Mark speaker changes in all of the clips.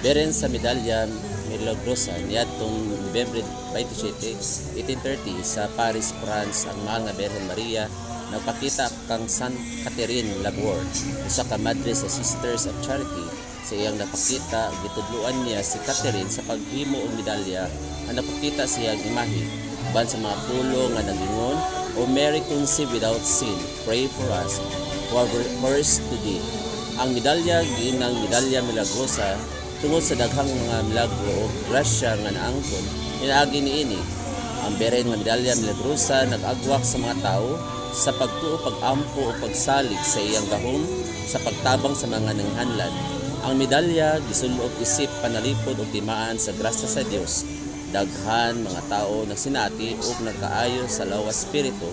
Speaker 1: Beren sa medalya Milagrosa niadtong Nobyembre 27, 1830 sa Paris, France ang mahal nga Birhen Maria nagpakita kang San Catherine Labour, usa ka madre sa Sisters of Charity. Sa iyang napakita, gitudluan niya si Catherine sa paghimo og medalya ang napakita sa iyang imahe ban sa mga pulong nga nagingon, O Mary conceived without sin, pray for us who are cursed today. Ang medalya giinang medalya milagrosa tungod sa daghang mga milagro o grasya nga naangkon niagi niini. Ang Birhen nga medalya milagrosa nag-agwak sa mga tao sa pagtuo, pag-ampo o pagsalig sa iyang gahom sa pagtabang sa mga nanghanlan. Ang medalya gisulod isip panalipod ug timaan sa grasya sa Dios. Daghan mga tao nagsinati ug nagkaayo sa lawas spiritu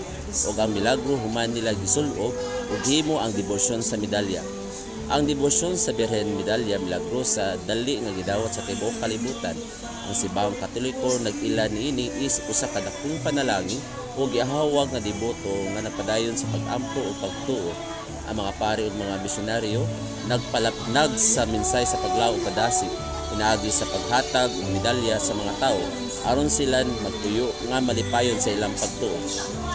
Speaker 1: ug ang milagro human nila gisulod ug himo ang debosyon sa medalya. Ang debosyon sa Birhen Medalya Milagrosa dali nga gidawat sa tibuok kalibutan. Ang sibawang Katoliko nag-ila niini is usa ka dakong panalangin o giahawag nga deboto nga nagpadayon sa pag-ampo o pagtuo. Ang mga pari ug mga misyonaryo nagpalapnag sa minsay sa paglaom kadasig inaagi sa paghatag ng medalya sa mga tao aron sila magtuyo nga malipayon sa ilang pagtuo.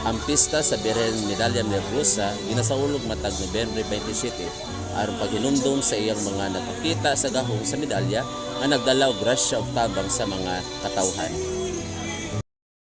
Speaker 1: Ang pista sa Birhen Medalya Milagrosa ginasaulog matag Nobyembre 27 aron paghinumdum sa iyang mga nagpakita sa gahom sa medalya nga nagdala og grasya ug tabang sa mga katawhan.